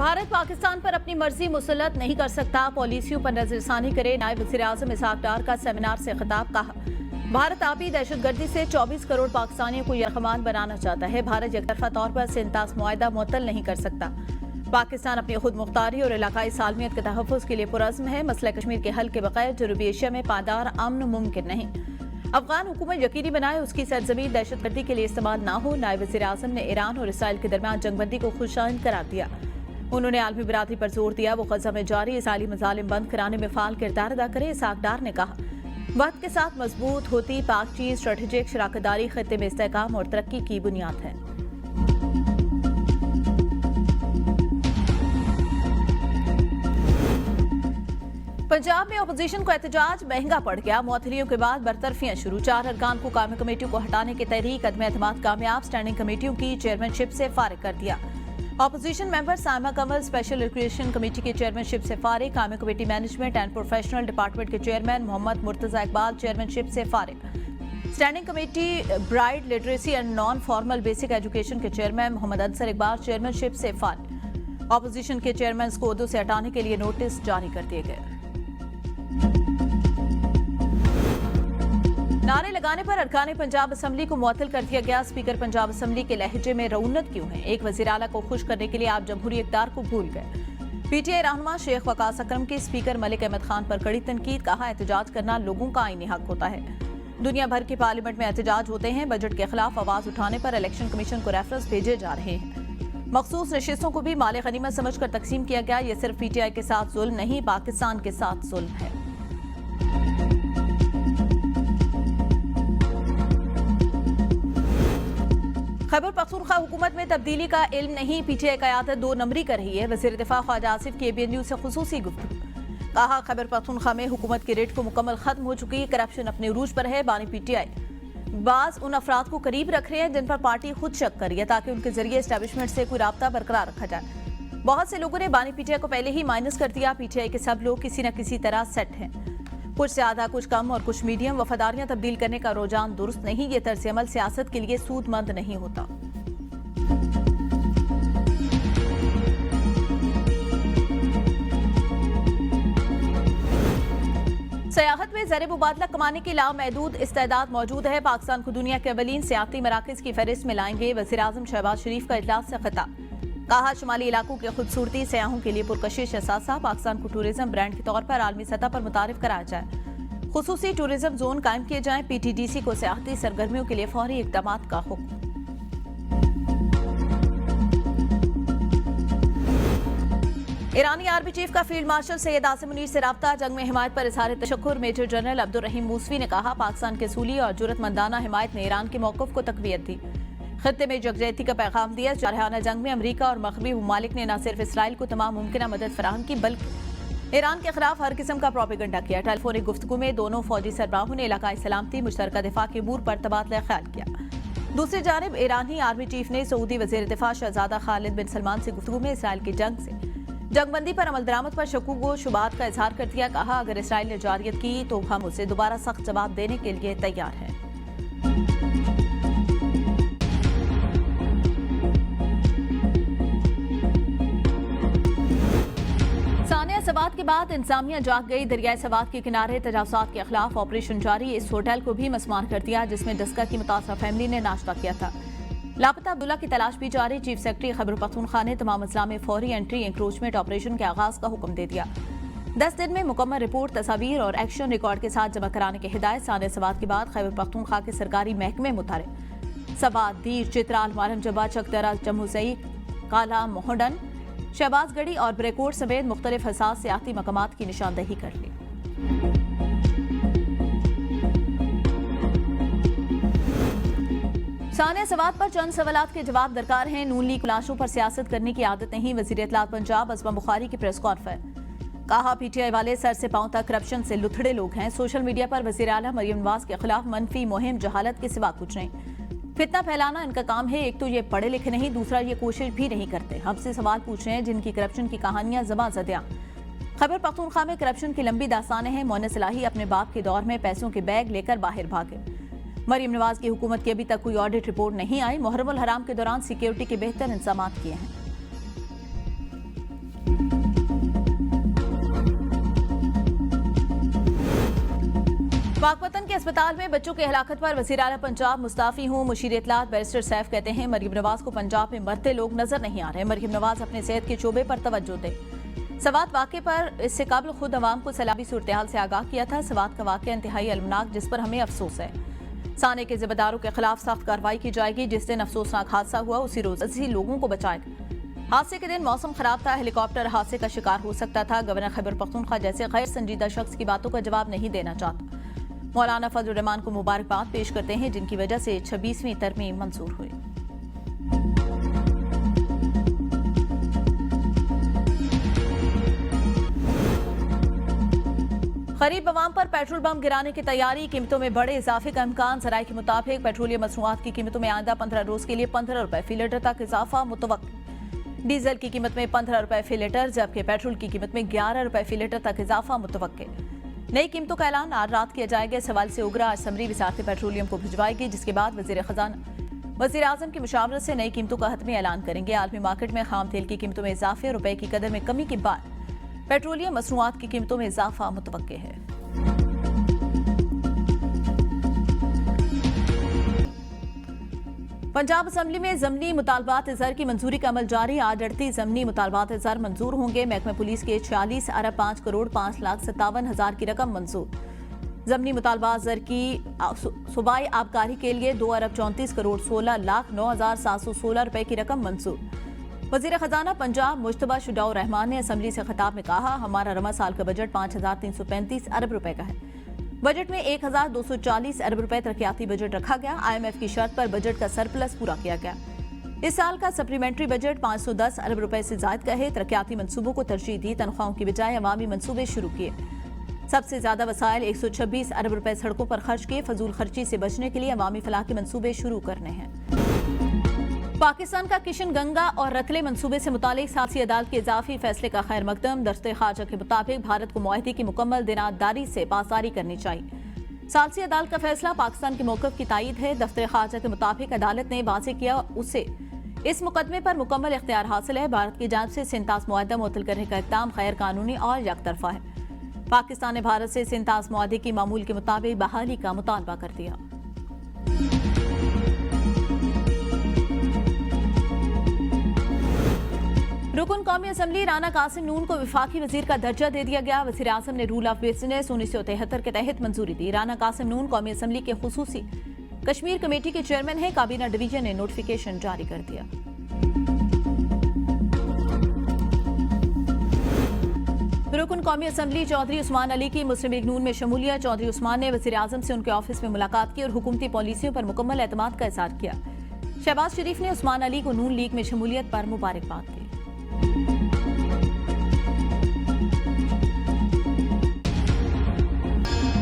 भारत पाकिस्तान पर अपनी मर्जी मुसल्लत नहीं कर सकता, पॉलिसियों पर नजरसानी करे। नायब वज़ीर-ए-आज़म इसहाक डार का सेमिनार से खिताब। कहा, भारत आपी दहशतगर्दी से 24 करोड़ पाकिस्तानियों को यरगमान बनाना चाहता है। भारत एकतरफा तौर पर सिंतास मुआहदा मुअत्तल नहीं कर सकता। पाकिस्तान अपनी खुद मुख्तारी और इलाकाई सालमियत के तहफ़्फ़ुज़ के लिए पुरज़्म है। मसला कश्मीर के हल के बगैर जनूबी एशिया में पायदार अमन मुमकिन नहीं। अफगान हुकूमत यकीनी बनाए उसकी सरजमीन दहशतगर्दी के लिए इस्तेमाल न हो। नायब वज़ीर-ए-आज़म ने ईरान और इसराइल के दरमियान जंगबंदी को खुशाइन करार दिया। उन्होंने आलमी बिरादरी पर जोर दिया वो गजा में जारी इसराइली मजालिम बंद कराने में फाल किरदार अदा करे। इसहाक डार ने कहा, वक्त के साथ मजबूत होती पाक चीन स्ट्रेटेजिक शराकतदारी खत्ते में इस्तेहकाम और तरक्की की बुनियाद है। पंजाब में अपोजिशन को एहतजाज महंगा पड़ गया। मुअत्तलियों के बाद बरतरफियां शुरू। 4 अरकान को कायमी कमेटियों को हटाने की तहरीक अदम एतमाद कामयाब। स्टैंडिंग कमेटियों की चेयरमैनशिप से फारिग कर दिया। Opposition member Saima Kamal special recreation committee की चेयरमैनशिप से फारिग। कायमी committee management and professional department के चेयरमैन मोहम्मद मुर्तजा इकबाल चेयरमैनशिप से फारिग। Standing committee bride literacy and non formal basic education के चेयरमैन मोहम्मद अंसर इकबाल चेयरमैनशिप से फारिग। अपोजिशन के चेयरमैन को ओहदों से हटाने के लिए नोटिस जारी कर दिए गए। नारे लगाने पर अरकान पंजाब असम्बली को मुअत्तल कर दिया गया। स्पीकर पंजाब असम्बली के लहजे में रौनक क्यों है? एक वज़ीर आला को खुश करने के लिए आप जमहूरी इक़्तिदार को भूल गए। पीटीआई रहनुमा शेख वकास अकरम की स्पीकर मलिक अहमद खान पर कड़ी तनकीद। कहा, एहतजाज करना लोगों का आईनी हक होता है। दुनिया भर की पार्लियामेंट में एहतजाज होते हैं। बजट के खिलाफ आवाज उठाने पर इलेक्शन कमीशन को रेफरेंस भेजे जा रहे हैं। मखसूस नशिस्तों को भी माले गनीमत समझकर तकसीम किया गया। यह सिर्फ पीटीआई के साथ जुल्म नहीं, पाकिस्तान के साथ जुल्म है। खैबर पख्तूनख्वा हुकूमत में तब्दीली का इल्म नहीं, पीटीआई क़यादत 2 नंबरी कर रही है। वज़ीर दिफा ख्वाजा आसिफ की ABNU से खुसूसी गुफ्तगू। कहा, खैबर पख्तूनख्वा में हुकूमत की रेट को मुकम्मल खत्म हो चुकी है। करप्शन अपने उरूज पर है। बानी पीटीआई बाज उन अफराद को करीब रख रहे हैं जिन पर पार्टी खुद शक कर रही है ताकि उनके जरिए एस्टेब्लिशमेंट से कोई राब्ता बरकरार रखा जाए। बहुत से लोगों ने बानी पीटीआई को पहले ही माइनस कर दिया। पीटीआई के सब लोग किसी न किसी तरह सेट हैं, कुछ ज्यादा कुछ कम और कुछ मीडियम। वफादारियां तब्दील करने का रुझान दुरुस्त नहीं। ये तर्ज अमल सियासत के लिए सूदमंद नहीं होता। सयाहत में ज़र मुबादला कमाने की लामहदूद इस्तेदाद मौजूद है। पाकिस्तान को दुनिया के अवलीन सियाती मराकज़ की फहरिस्त में लाएंगे। वज़ीर-ए-आज़म शहबाज शरीफ का इजलास से खिताब। कहा, शुमाली इलाकों की खूबसूरती सयाहों के लिए पुरकशिश असासा। पाकिस्तान को टूरिज्म ब्रांड के तौर पर आलमी सतह पर मुतारिफ कराया जाए। खुसूसी टूरिज्म जोन कायम किए जाएं। PTDC को सियाहती सरगर्मियों के लिए फौरी इक़दामात का हुक्म। ईरानी आर्मी चीफ का फील्ड मार्शल सैयद आसिम मुनीर से राब्ता। जंग में हिमायत पर इज़हार तशक्कुर। मेजर जनरल अब्दुल रहीम मूसवी ने कहा, पाकिस्तान के सूली और जुर्रतमंदाना हिमायत ने ईरान के मौक़िफ़ को तक़वियत दी, खत्ते में यकजहती का पैगाम दिया। जारहाना जंग में अमरीका और मग़रबी ममालिक ने न सिर्फ इसराइल को तमाम मुमकिन मदद फराहम की बल्कि ईरान के खिलाफ हर किस्म का प्रोपेगेंडा किया। टेलीफोनिक गुफ्तगू में दोनों फौजी सरबराहों ने इलाकाई सलामती मुश्तरका दिफा के अमूर पर तबादला ख्याल किया। दूसरी जानिब ईरानी आर्मी चीफ ने सऊदी वज़ीर दिफा शहजादा खालिद बिन सलमान से गुफ्तगू में इसराइल की जंगबंदी पर अमल दरामद पर शकूक व शुबात का इजहार कर दिया। कहा, अगर इसराइल ने जारियत की तो हम उसे दोबारा सख्त जवाब देने के लिए तैयार हैं। सानिया सवात के बाद इंतजामिया जाग गई। दरियाए सवात के किनारे तजावुज़ात के खिलाफ ऑपरेशन जारी। इस होटल को भी मसमार कर दिया जिसमें डस्का की मुतासरा फैमिली ने नाश्ता किया था। लापता अब्दुल्ला की तलाश भी जारी। चीफ सेक्रेटरी खैबर पख्तूनख्वा ने तमाम अजला में फौरी एंट्री इंक्रोचमेंट ऑपरेशन के आगाज का हुक्म दे दिया। 10 दिन में मुकम्मल रिपोर्ट, तस्वीर और एक्शन रिकॉर्ड के साथ जमा कराने की हिदायत। सानिया सवात के बाद खैबर पख्तूनख्वा के सरकारी महकमे मुतारिफ सवात, दीर, चित्राल, मारम जबा, चकदरा, जम्मूसई, काला, मोहडन, शहबाजगढ़ी और ब्रेकोट समेत मुख्तलिफ हसास सियाती मकामात की निशानदही कर ली। सानिया सवात पर चंद सवालात के जवाब दरकार हैं। नून लीग लाशों पर सियासत करने की आदत नहीं। वज़ीर इत्तलात पंजाब अज़मा बुखारी की प्रेस कॉन्फ्रेंस। कहा, पीटीआई वाले सर से पांव तक करप्शन से लुथड़े लोग हैं। सोशल मीडिया पर वज़ीर आला मरियम नवाज के खिलाफ मनफी मुहिम जहालत के सिवा कुछ नहीं। फितना फैलाना इनका काम है। एक तो ये पढ़े लिखे नहीं, दूसरा ये कोशिश भी नहीं करते। हमसे सवाल पूछ रहे हैं जिनकी करप्शन की कहानियां ज़बां ज़दियां। खैबर पख्तूनख्वा में करप्शन की लंबी दास्तानें हैं। मोनिस इलाही अपने बाप के दौर में पैसों के बैग लेकर बाहर भागे। मरियम नवाज की हुकूमत की अभी तक कोई ऑडिट रिपोर्ट नहीं आई। मुहर्रम उल हराम के दौरान सिक्योरिटी के बेहतर इंतजाम किए हैं। पाकपतन के अस्पताल में बच्चों की हलाकत पर वज़ीर आला पंजाब मुस्ताफी हूं। मुशीर इत्तलात बैरिस्टर सैफ कहते हैं मरियम नवाज को पंजाब में मरते लोग नजर नहीं आ रहे। मरियम नवाज अपने सेहत के शोबे पर तवज्जो दे। सवात वाक़े पर इससे कबल खुद अवाम को सैलाबी सूरत-ए-हाल से आगाह किया था। सवात का वाक़या इंतहाई अलमनाक, जिस पर हमें अफसोस है। साने के जिम्मेदारों के खिलाफ सख्त कार्रवाई की जाएगी। जिस दिन अफसोसनाक हादसा हुआ उसी रोज 80 लोगों को बचाएगा। हादसे के दिन मौसम खराब था, हेलीकॉप्टर हादसे का शिकार हो सकता था। गवर्नर खैबर पख्तूनख्वा जैसे गैर संजीदा शख्स की बातों का जवाब नहीं देना चाहता। मौलाना फजलुर रहमान को मुबारकबाद पेश करते हैं, जिनकी वजह से 26वीं तरमीम मंजूर हुई। गरीब अवाम पर पेट्रोल बम गिराने की तैयारी, कीमतों में बड़े इजाफे का इम्कान। ज़राए के मुताबिक पेट्रोलियम मसनूआत की कीमतों में आइंदा 15 रोज के लिए 15 रुपए फी लीटर तक इजाफा मुतवक्किल। डीजल की कीमत में 15 रुपए फी लीटर, जबकि पेट्रोल की कीमत में 11 रुपए फी लीटर तक इजाफा मुतवक्किल। नई कीमतों का ऐलान आज रात किया जाएगा। इस हवाले से उगरा असम्बली वजारत पेट्रोलियम को भिजवाएगी, जिसके बाद वजीर खजाना वजीर आजम की मुशावरत से नई कीमतों का हतमी ऐलान करेंगे। आलमी मार्केट में खाम तेल की कीमतों में इजाफे, रुपए की कदर में कमी के बाद पेट्रोलियम मसनूआत की कीमतों में इजाफा मुतवक्किल है। पंजाब असम्बली में ज़मनी मुतालबात ज़र की मंजूरी का अमल जारी। आज 38 ज़मनी मुतालबात ज़र मंजूर होंगे। महकमा पुलिस के 46 अरब 5 करोड़ 5 लाख 57 हजार की रकम मंजूर। ज़मनी मुतालबात ज़र की सूबाई आबकारी के लिए 2 अरब 34 करोड़ 16 लाख 9 हजार 716 रुपए की रकम मंजूर। वज़ीर खजाना पंजाब मुश्तबा शुजाउर रहमान ने असम्बली से खिताब में कहा, हमारा रमा साल का बजट 5335 अरब रुपए का है। बजट में 1240 अरब रुपए तरक्याती बजट रखा गया। IMF की शर्त पर बजट का सरप्लस पूरा किया गया। इस साल का सप्लीमेंट्री बजट 510 अरब रुपए से ज्यादा का है। तरक्याती मंसूबों को तरजीह दी, तनख्वाहों की बजाय अवामी मंसूबे शुरू किए। सबसे ज्यादा वसाइल 126 अरब रुपए सड़कों पर खर्च किए। फजूल खर्ची से बचने के लिए अवामी फलाह के मंसूबे शुरू करने हैं। पाकिस्तान का किशन गंगा और रतले मंसूबे से मुतालिक सालसी अदालत के इजाफी फैसले का खैर मकदम। दस्ते खारजा के मुताबिक भारत को मुआहदे की मुकम्मल देनादारी से पासदारी करनी चाहिए। सालसी अदालत का फैसला पाकिस्तान के मौक़िफ़ की तायीद है। दफ्तर खारजा के मुताबिक अदालत ने वाज़ेह किया उसे इस मुकदमे पर मुकम्मल इख्तियार हासिल है। भारत की जानिब से सिंतास मुआहदा मुअत्तल करने का इक़दाम गैर कानूनी और यकतरफा है। पाकिस्तान ने भारत से सिंतास मुआहदे की मामूल के मुताबिक बहाली का मुतालबा कर दिया। रुकन कौमी असम्बली राना कासिम नून को विफाकी वजीर का दर्जा दे दिया गया। वज़ीर आज़म ने रूल ऑफ बिजनेस 1973 के तहत मंजूरी दी। राना कासिम नून कौमी असम्बली के खुसूसी कश्मीर कमेटी के चेयरमैन हैं। काबीना डिवीजन ने नोटिफिकेशन जारी कर दिया। रुकन कौमी असम्बली चौधरी उस्मान अली की मुस्लिम लीग नून में शमूलियत। चौधरी उस्मान ने वज़ीर आज़म से उनके ऑफिस में मुलाकात की और हुकूमती पॉलिसियों पर मुकम्मल एतमाद का इज़हार किया। शहबाज शरीफ ने उस्मान अली को नून लीग में शमूलियत पर मुबारकबाद की।